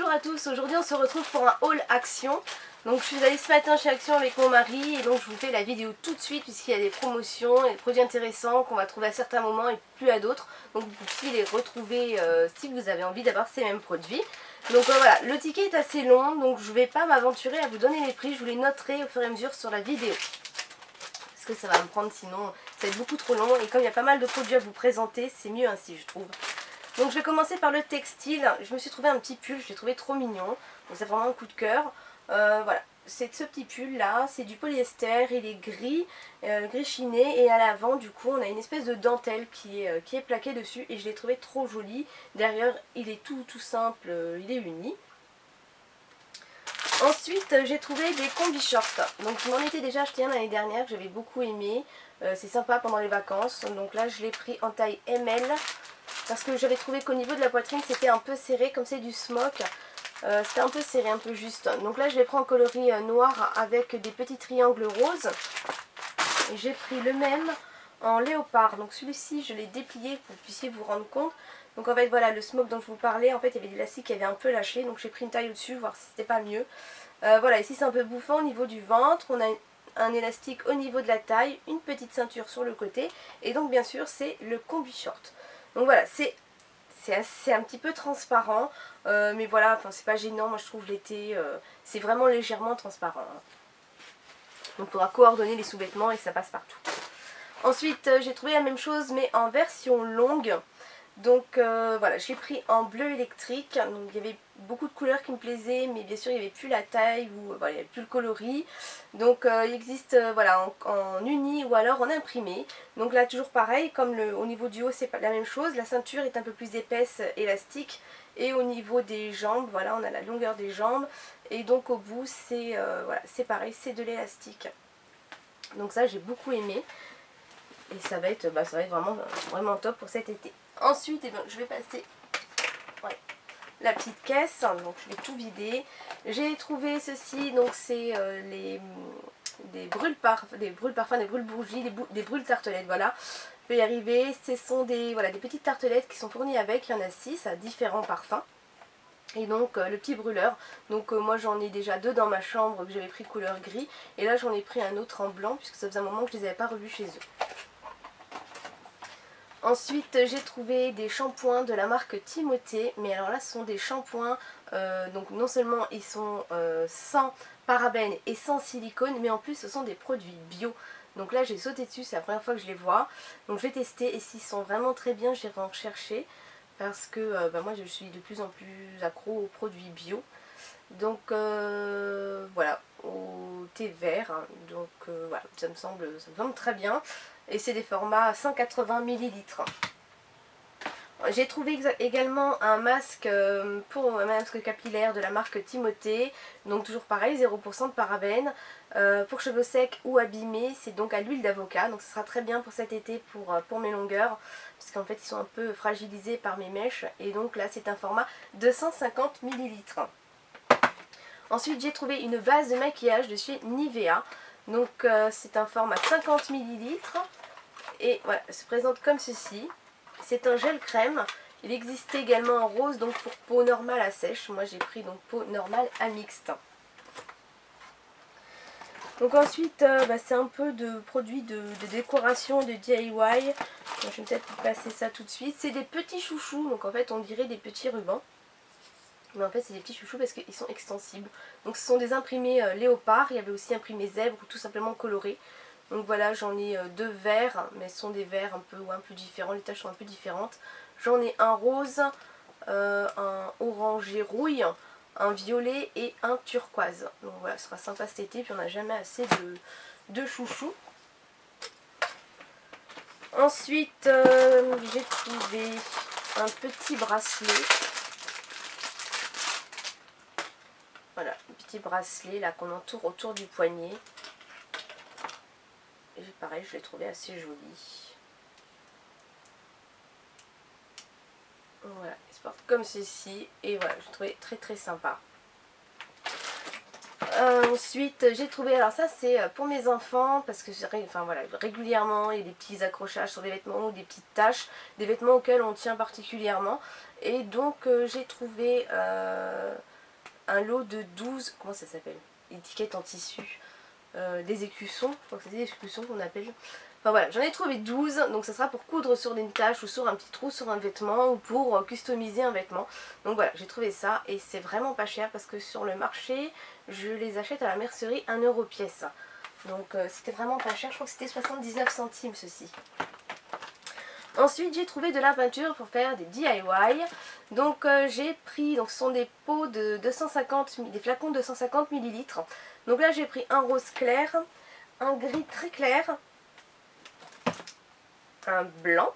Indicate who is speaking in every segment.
Speaker 1: Bonjour à tous, aujourd'hui on se retrouve pour un haul Action. Donc je suis allée ce matin chez Action avec mon mari et donc je vous fais la vidéo tout de suite puisqu'il y a des promotions et des produits intéressants qu'on va trouver à certains moments et plus à d'autres. Donc vous pouvez les retrouver si vous avez envie d'avoir ces mêmes produits. Donc voilà, le ticket est assez long donc je ne vais pas m'aventurer à vous donner les prix, je vous les noterai au fur et à mesure sur la vidéo. Parce que ça va me prendre sinon, ça va être beaucoup trop long et comme il y a pas mal de produits à vous présenter, c'est mieux ainsi je trouve. Donc je vais commencer par le textile. Je me suis trouvé un petit pull, je l'ai trouvé trop mignon. Donc c'est vraiment un coup de cœur. Voilà, c'est ce petit pull là, c'est du polyester, il est gris, gris chiné et à l'avant du coup on a une espèce de dentelle qui est plaquée dessus et je l'ai trouvé trop joli. Derrière il est tout simple, il est uni. Ensuite j'ai trouvé des combi shorts. Donc je m'en étais déjà acheté un l'année dernière que j'avais beaucoup aimé. C'est sympa pendant les vacances. Donc là je l'ai pris en taille ML. Parce que j'avais trouvé qu'au niveau de la poitrine c'était un peu serré, comme c'est du smoke, c'était un peu serré, un peu juste. Donc là je l'ai pris en coloris noir avec des petits triangles roses. Et j'ai pris le même en léopard. Donc celui-ci je l'ai déplié pour que vous puissiez vous rendre compte. Donc en fait voilà, le smoke dont je vous parlais, en fait il y avait des élastiques qui avaient un peu lâché. Donc j'ai pris une taille au-dessus, voir si c'était pas mieux. Voilà, ici c'est un peu bouffant au niveau du ventre. On a un élastique au niveau de la taille, une petite ceinture sur le côté. Et donc bien sûr c'est le combi short. Donc voilà, c'est un petit peu transparent, mais voilà, enfin c'est pas gênant, moi je trouve l'été, c'est vraiment légèrement transparent. Donc il faudra coordonner les sous-vêtements et ça passe partout. Ensuite j'ai trouvé la même chose mais en version longue. Donc voilà, j'ai pris en bleu électrique, donc il y avait beaucoup de couleurs qui me plaisaient, mais bien sûr il n'y avait plus la taille ou voilà, il n'y avait plus le coloris. Donc il existe voilà, en uni ou alors en imprimé. Donc là toujours pareil, comme au niveau du haut c'est pas la même chose, la ceinture est un peu plus épaisse, élastique. Et au niveau des jambes, voilà, on a la longueur des jambes. Et donc au bout c'est voilà, c'est pareil, c'est de l'élastique. Donc ça j'ai beaucoup aimé. Et ça va être vraiment top pour cet été. Ensuite, eh bien, je vais passer la petite caisse. Donc je vais tout vider. J'ai trouvé ceci. Donc c'est des brûle-bougies, des brûle-tartelettes. Voilà. Je vais y arriver. Ce sont des petites tartelettes qui sont fournies avec. Il y en a 6 à différents parfums. Et donc le petit brûleur, donc moi j'en ai déjà 2 dans ma chambre que j'avais pris couleur gris. Et là j'en ai pris un autre en blanc puisque ça faisait un moment que je ne les avais pas revus chez eux. Ensuite j'ai trouvé des shampoings de la marque Timothée, mais alors là ce sont des shampoings, donc non seulement ils sont sans parabènes et sans silicone, mais en plus ce sont des produits bio. Donc là j'ai sauté dessus, c'est la première fois que je les vois, donc je vais tester et s'ils sont vraiment très bien j'irai en rechercher. Parce que moi je suis de plus en plus accro aux produits bio. Donc voilà, au thé vert. Hein. Donc voilà, ça me semble très bien. Et c'est des formats 180 ml. J'ai trouvé également un masque pour un masque capillaire de la marque Timothée. Donc toujours pareil, 0% de parabènes. Pour cheveux secs ou abîmés, c'est donc à l'huile d'avocat. Donc ce sera très bien pour cet été pour mes longueurs. Parce qu'en fait ils sont un peu fragilisés par mes mèches. Et donc là c'est un format 250 ml. Ensuite j'ai trouvé une base de maquillage de chez Nivea. Donc c'est un format 50 ml. Et voilà, elle se présente comme ceci. C'est un gel crème. Il existe également en rose, donc pour peau normale à sèche. Moi j'ai pris donc peau normale à mixte. Donc ensuite c'est un peu de produits de décoration, de DIY. Donc, je vais peut-être vous passer ça tout de suite. C'est des petits chouchous, donc en fait on dirait des petits rubans. Mais en fait c'est des petits chouchous parce qu'ils sont extensibles. Donc ce sont des imprimés léopard. Il y avait aussi imprimés zèbre ou tout simplement colorés. Donc voilà, j'en ai 2 verts, mais ce sont des verts un peu différents, les taches sont un peu différentes. J'en ai un rose, un orangé rouille, un violet et un turquoise. Donc voilà, ce sera sympa cet été, puis on n'a jamais assez de chouchous. Ensuite, j'ai trouvé un petit bracelet. Voilà, un petit bracelet là qu'on entoure autour du poignet. Et pareil, je l'ai trouvé assez joli. Voilà, il se porte comme ceci. Et voilà, je l'ai trouvé très sympa. Ensuite, j'ai trouvé, alors ça c'est pour mes enfants, parce que enfin, voilà, régulièrement il y a des petits accrochages sur des vêtements ou des petites taches, des vêtements auxquels on tient particulièrement. Et donc j'ai trouvé un lot de 12, comment ça s'appelle, étiquettes en tissu, des écussons, je crois que c'est des écussons qu'on appelle. Enfin voilà, j'en ai trouvé 12, donc ça sera pour coudre sur une tache ou sur un petit trou sur un vêtement ou pour customiser un vêtement. Donc voilà, j'ai trouvé ça et c'est vraiment pas cher parce que sur le marché, je les achète à la mercerie 1 € pièce. Donc c'était vraiment pas cher, je crois que c'était 79 centimes ceci. Ensuite j'ai trouvé de la peinture pour faire des DIY. Donc j'ai pris, donc ce sont des pots de 250, des flacons de 250 ml. Donc là j'ai pris un rose clair, un gris très clair, un blanc.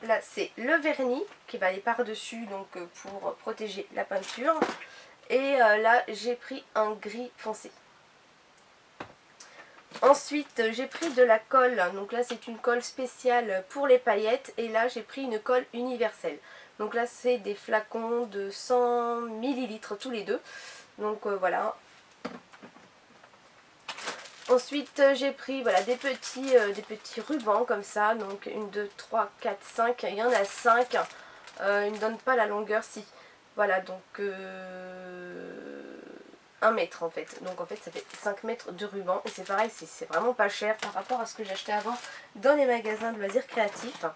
Speaker 1: Là c'est le vernis qui va aller par dessus donc pour protéger la peinture. Et là j'ai pris un gris foncé. Ensuite j'ai pris de la colle, donc là c'est une colle spéciale pour les paillettes et là j'ai pris une colle universelle. Donc là c'est des flacons de 100 ml tous les deux. Donc voilà. Ensuite j'ai pris voilà, des petits rubans comme ça, donc 1, 2, 3, 4, 5, il y en a 5, ils ne donnent pas la longueur si. Voilà donc 1 mètre en fait, donc en fait ça fait 5 mètres de ruban et c'est pareil, c'est vraiment pas cher par rapport à ce que j'achetais avant dans les magasins de loisirs créatifs.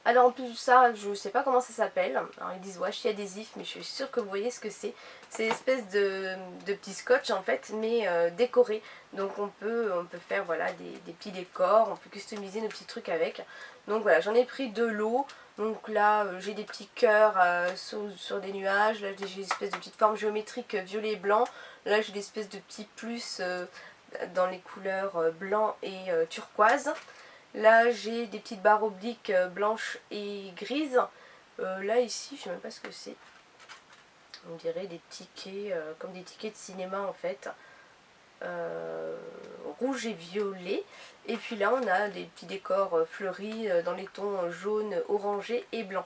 Speaker 1: Alors en plus de ça, je sais pas comment ça s'appelle. Alors ils disent washi adhésif, mais je suis sûre que vous voyez ce que c'est. C'est une espèce de petit scotch en fait, mais décoré. Donc on peut faire voilà, des petits décors, on peut customiser nos petits trucs avec. Donc voilà, j'en ai pris de l'eau. Donc là j'ai des petits cœurs sur des nuages. Là j'ai des espèces de petites formes géométriques violet et blanc. Là j'ai des espèces de petits plus dans les couleurs blanc et turquoise. Là j'ai des petites barres obliques blanches et grises. Là ici je sais même pas ce que c'est. On dirait des tickets, comme des tickets de cinéma en fait. Rouge et violet. Et puis là on a des petits décors fleuris dans les tons jaune, orangé et blanc.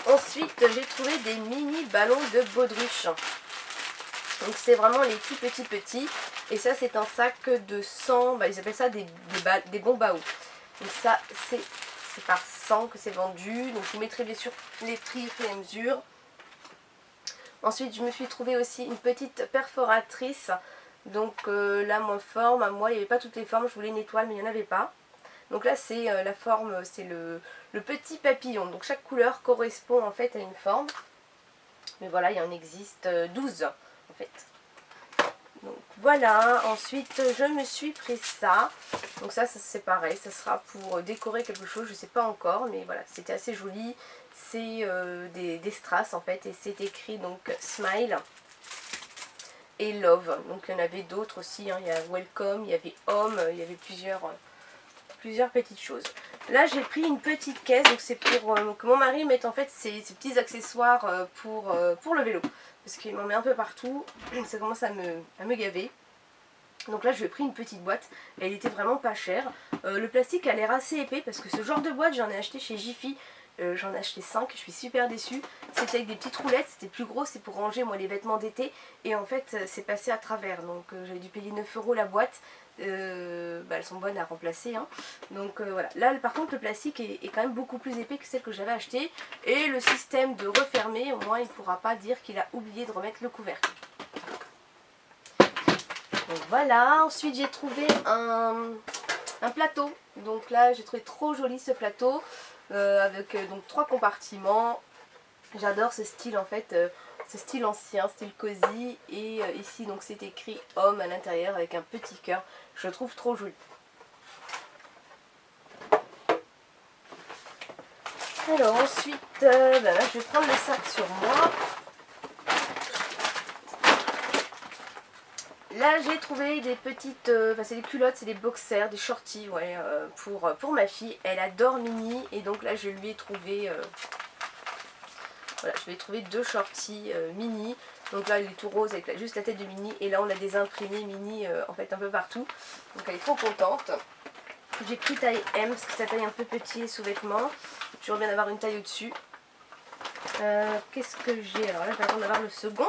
Speaker 1: Ensuite j'ai trouvé des mini ballons de baudruche. Donc c'est vraiment les tout petits. Et ça c'est un sac de 100, ils appellent ça des bons baos. Donc ça c'est par 100 que c'est vendu. Donc je vous mettrai bien sûr les prix et à mesure. Ensuite je me suis trouvé aussi une petite perforatrice. Donc là ma forme, à moi il n'y avait pas toutes les formes, je voulais une étoile mais il n'y en avait pas. Donc là c'est la forme, c'est le petit papillon. Donc chaque couleur correspond en fait à une forme. Mais voilà, il en existe 12 en fait. Donc voilà, ensuite je me suis pris ça. Donc ça c'est pareil, ça sera pour décorer quelque chose, je sais pas encore, mais voilà, c'était assez joli. C'est des strass en fait, et c'est écrit donc Smile et Love. Donc il y en avait d'autres aussi, hein. Il y a Welcome, il y avait Home, il y avait plusieurs petites choses. Là j'ai pris une petite caisse, donc c'est pour que mon mari mette en fait ses petits accessoires pour le vélo. Parce qu'il m'en met un peu partout, ça commence à me gaver. Donc là je lui ai pris une petite boîte, elle était vraiment pas chère. Le plastique a l'air assez épais parce que ce genre de boîte j'en ai acheté chez Jiffy. J'en ai acheté 5, je suis super déçue. C'était avec des petites roulettes, c'était plus gros, c'est pour ranger moi les vêtements d'été. Et en fait c'est passé à travers, donc j'avais dû payer 9 € la boîte. Elles sont bonnes à remplacer, hein. Donc voilà, là par contre le plastique est quand même beaucoup plus épais que celle que j'avais achetée. Et le système de refermer, au moins il ne pourra pas dire qu'il a oublié de remettre le couvercle. Donc voilà, ensuite j'ai trouvé un plateau. Donc là j'ai trouvé trop joli ce plateau avec donc 3 compartiments. J'adore ce style en fait, ce style ancien, style cosy. Et ici donc c'est écrit homme à l'intérieur avec un petit cœur. Je le trouve trop joli. Alors ensuite, là, je vais prendre le sac sur moi. Là j'ai trouvé des petites, c'est des culottes, c'est des boxers, des shorties, ouais, pour ma fille. Elle adore Mini et donc là je lui ai trouvé, voilà, je lui ai trouvé 2 shorties Mini. Donc là il est tout rose avec juste la tête de Mini et là on a des imprimés Mini en fait un peu partout. Donc elle est trop contente. J'ai pris taille M parce que ça taille un peu petit les sous-vêtements. Toujours bien d'avoir une taille au-dessus. Qu'est-ce que j'ai? Alors là je vais attendre d'avoir le second.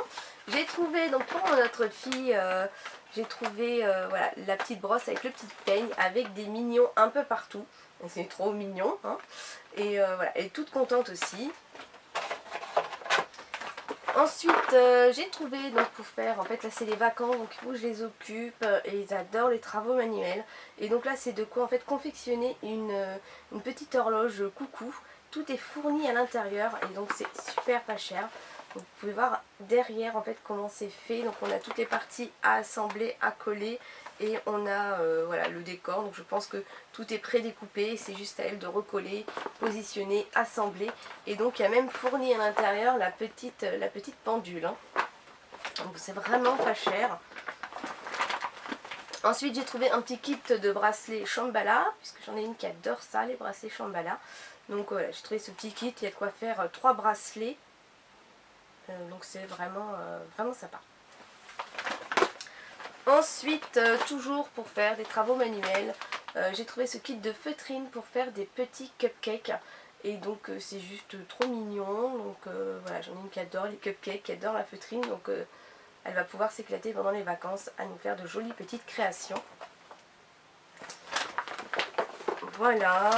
Speaker 1: J'ai trouvé donc pour notre fille, j'ai trouvé voilà, la petite brosse avec le petit peigne avec des mignons un peu partout. C'est trop mignon, hein. Et voilà, elle est toute contente aussi. Ensuite, j'ai trouvé donc pour faire, en fait là c'est les vacances, donc il faut que je les occupe et ils adorent les travaux manuels. Et donc là c'est de quoi en fait confectionner une petite horloge coucou. Tout est fourni à l'intérieur et donc c'est super pas cher. Donc, vous pouvez voir derrière en fait comment c'est fait. Donc on a toutes les parties à assembler, à coller et on a voilà, le décor. Donc je pense que tout est prédécoupé, c'est juste à elle de recoller, positionner, assembler. Et donc il y a même fourni à l'intérieur la petite pendule, hein. Donc c'est vraiment pas cher. Ensuite j'ai trouvé un petit kit de bracelets Shambhala, puisque j'en ai une qui adore ça, les bracelets Shambhala. Donc voilà, j'ai trouvé ce petit kit, il y a de quoi faire 3 bracelets. Donc c'est vraiment, vraiment sympa. Ensuite, toujours pour faire des travaux manuels, j'ai trouvé ce kit de feutrine pour faire des petits cupcakes. Et donc c'est juste trop mignon. Donc voilà, j'en ai une qui adore les cupcakes, qui adore la feutrine. Donc elle va pouvoir s'éclater pendant les vacances à nous faire de jolies petites créations. Voilà.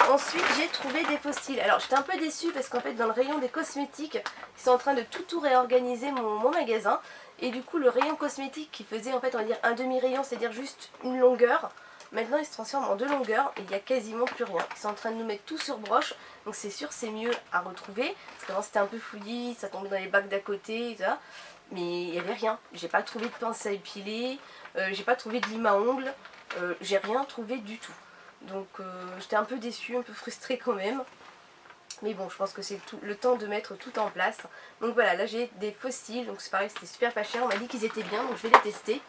Speaker 1: Ensuite j'ai trouvé des fossiles. Alors j'étais un peu déçue parce qu'en fait dans le rayon des cosmétiques, ils sont en train de tout réorganiser mon magasin. Et du coup le rayon cosmétique qui faisait en fait on va dire un demi-rayon, c'est-à-dire juste une longueur, maintenant il se transforme en 2 longueurs et il n'y a quasiment plus rien. Ils sont en train de nous mettre tout sur broche, donc c'est sûr c'est mieux à retrouver. Parce qu'avant c'était un peu fouillis, ça tombait dans les bacs d'à côté, etc. Mais il n'y avait rien. J'ai pas trouvé de pince à épiler, j'ai pas trouvé de lime à ongles, j'ai rien trouvé du tout. Donc j'étais un peu déçue, un peu frustrée quand même. Mais bon, je pense que c'est le temps de mettre tout en place. Donc voilà, là j'ai des fossiles, donc c'est pareil, c'était super pas cher. On m'a dit qu'ils étaient bien, donc je vais les tester.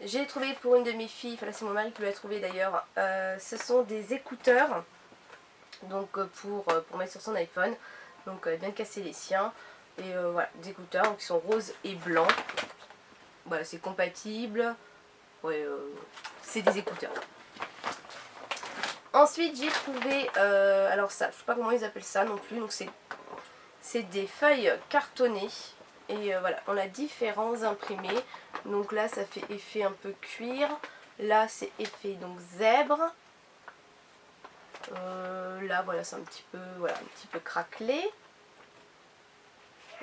Speaker 1: J'ai trouvé pour une de mes filles, enfin là c'est mon mari qui l'a trouvé d'ailleurs, ce sont des écouteurs. Donc pour mettre sur son iPhone. Donc bien casser les siens. Et voilà, des écouteurs donc, qui sont roses et blancs. Voilà, c'est compatible. Ouais, c'est des écouteurs. Ensuite j'ai trouvé, alors ça, je sais pas comment ils appellent ça non plus, donc c'est des feuilles cartonnées. Et voilà, on a différents imprimés. Donc là ça fait effet un peu cuir. Là c'est effet donc zèbre. Là voilà c'est un petit peu craquelé.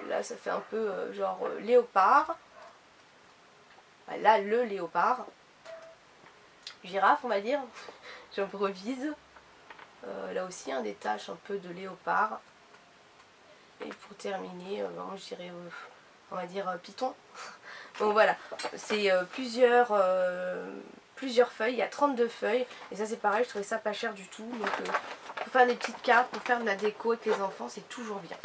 Speaker 1: Là ça fait un peu genre léopard. Là le léopard. Girafe on va dire. J'improvise. Là aussi des taches un peu de léopard. Et pour terminer, je dirais, on va dire python. Donc voilà, c'est plusieurs feuilles, il y a 32 feuilles. Et ça c'est pareil, je trouvais ça pas cher du tout. Donc pour faire des petites cartes, pour faire de la déco avec les enfants, c'est toujours bien.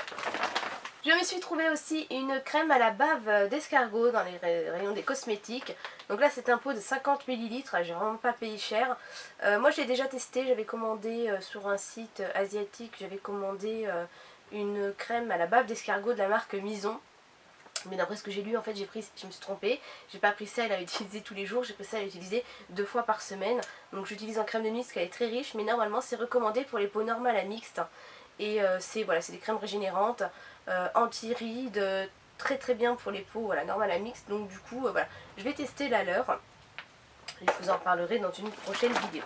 Speaker 1: Je me suis trouvé aussi une crème à la bave d'escargot dans les rayons des cosmétiques. Donc là c'est un pot de 50 ml, j'ai vraiment pas payé cher. Moi j'ai déjà testé, j'avais commandé sur un site asiatique, j'avais commandé une crème à la bave d'escargot de la marque Mison. Mais d'après ce que j'ai lu, en fait, je me suis trompée. J'ai pas pris celle à utiliser tous les jours, j'ai pris celle à utiliser 2 fois par semaine. Donc j'utilise en crème de nuit parce qu'elle est très riche, mais normalement c'est recommandé pour les peaux normales à mixtes. Et c'est des crèmes régénérantes, anti-rides, très très bien pour les peaux voilà, normales à mixtes. Donc du coup, voilà, je vais tester la leur. Et je vous en parlerai dans une prochaine vidéo.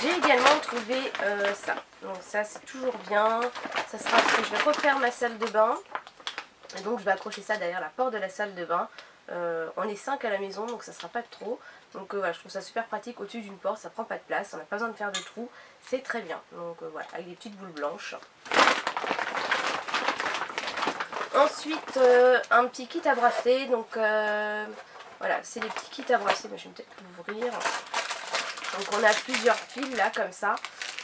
Speaker 1: J'ai également trouvé ça. Donc ça c'est toujours bien. Ça sera parce que je vais refaire ma salle de bain. Et donc je vais accrocher ça derrière la porte de la salle de bain. On est 5 à la maison donc ça sera pas trop. Donc voilà, je trouve ça super pratique au-dessus d'une porte, ça prend pas de place, on n'a pas besoin de faire de trous, c'est très bien. Donc voilà, avec des petites boules blanches. Ensuite un petit kit à brasser, donc voilà, c'est des petits kits à brasser, mais je vais peut-être l'ouvrir. Donc on a plusieurs fils là comme ça,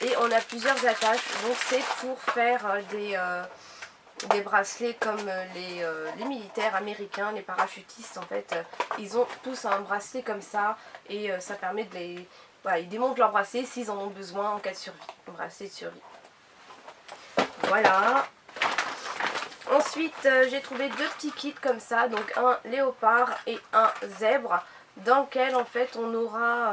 Speaker 1: et on a plusieurs attaches, donc c'est pour faire des bracelets comme les militaires américains, les parachutistes en fait, ils ont tous un bracelet comme ça et ça permet de les... Voilà, ils démontent leur bracelet s'ils en ont besoin en cas de survie, un bracelet de survie. Voilà. Ensuite j'ai trouvé 2 petits kits comme ça, donc un léopard et un zèbre, dans lequel en fait on aura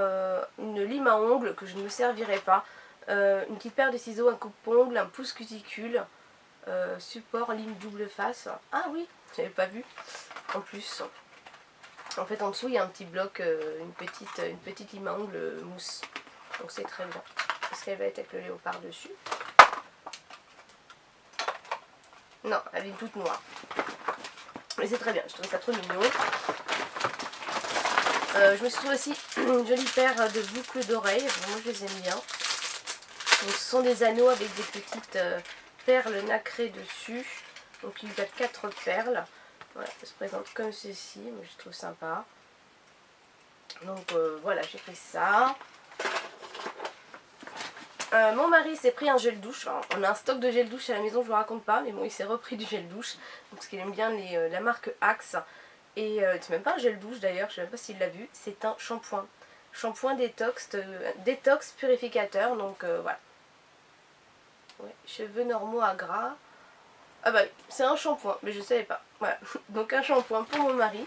Speaker 1: une lime à ongles que je ne me servirai pas, une petite paire de ciseaux, un coupe-ongles, un pouce cuticule, support lime double face. Ah oui, j'avais pas vu en plus. En fait en dessous il y a un petit bloc, une petite lime à ongles mousse. Donc c'est très bien. Parce qu'elle va être avec le léopard dessus. Non, elle est toute noire. Mais c'est très bien, je trouve ça trop mignon. Je me suis trouvé aussi une jolie paire de boucles d'oreilles. Moi je les aime bien. Donc, ce sont des anneaux avec des petites perles nacrées dessus. Donc il y a 4 perles. Voilà, ça se présente comme ceci. Moi je trouve sympa. Donc voilà, j'ai pris ça. Mon mari s'est pris un gel douche. Enfin, on a un stock de gel douche à la maison, je vous raconte pas. Mais bon, il s'est repris du gel douche. Donc, parce qu'il aime bien la marque Axe. Et c'est même pas un gel douche d'ailleurs, je sais même pas s'il l'a vu. C'est un shampoing. Shampoing détox purificateur. Donc voilà. Ouais, cheveux normaux à gras. Ah bah c'est un shampoing, mais je savais pas. Voilà. Donc un shampoing pour mon mari.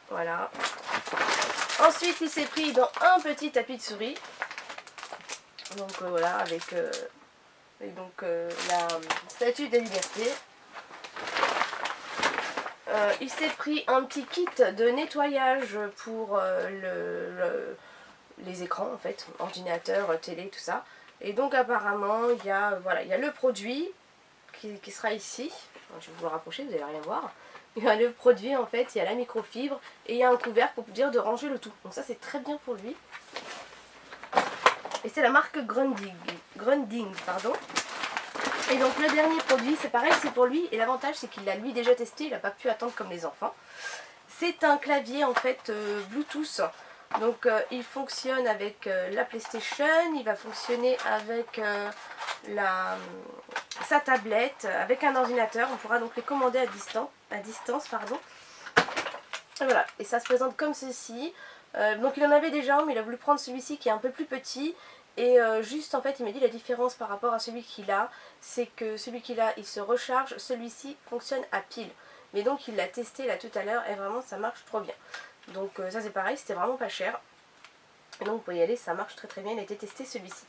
Speaker 1: Voilà. Ensuite il s'est pris dans un petit tapis de souris. Donc voilà, avec donc, la statue de la liberté. Il s'est pris un petit kit de nettoyage pour les écrans en fait, ordinateur, télé, tout ça. Et donc apparemment il y a, voilà, il y a le produit qui sera ici. Je vais vous le rapprocher, vous n'allez rien voir. Il y a le produit en fait, il y a la microfibre et il y a un couvercle pour dire de ranger le tout. Donc ça c'est très bien pour lui. Et c'est la marque Grunding, pardon. Et donc le dernier produit, c'est pareil, c'est pour lui. Et l'avantage c'est qu'il l'a lui déjà testé, il n'a pas pu attendre comme les enfants. C'est un clavier en fait Bluetooth. Donc il fonctionne avec la PlayStation, il va fonctionner avec sa tablette, avec un ordinateur. On pourra donc les commander à distance, pardon. Et voilà, et ça se présente comme ceci. Donc il en avait déjà un, mais il a voulu prendre celui-ci qui est un peu plus petit. Et juste en fait il m'a dit la différence par rapport à celui qu'il a, c'est que celui qu'il a il se recharge, celui-ci fonctionne à pile. Mais donc il l'a testé là tout à l'heure et vraiment ça marche trop bien. Donc ça c'est pareil, c'était vraiment pas cher. Et donc vous pouvez y aller, ça marche très très bien, il a été testé celui-ci.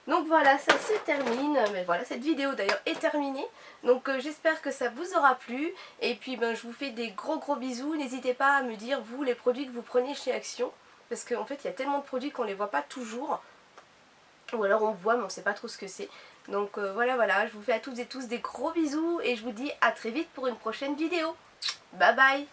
Speaker 1: Donc voilà, ça se termine. Mais voilà, cette vidéo d'ailleurs est terminée. Donc j'espère que ça vous aura plu. Et puis ben, je vous fais des gros bisous. N'hésitez pas à me dire vous les produits que vous prenez chez Action. Parce qu'en fait il y a tellement de produits qu'on ne les voit pas toujours. Ou alors on voit mais on ne sait pas trop ce que c'est. Donc voilà, je vous fais à toutes et tous des gros bisous. Et je vous dis à très vite pour une prochaine vidéo. Bye bye.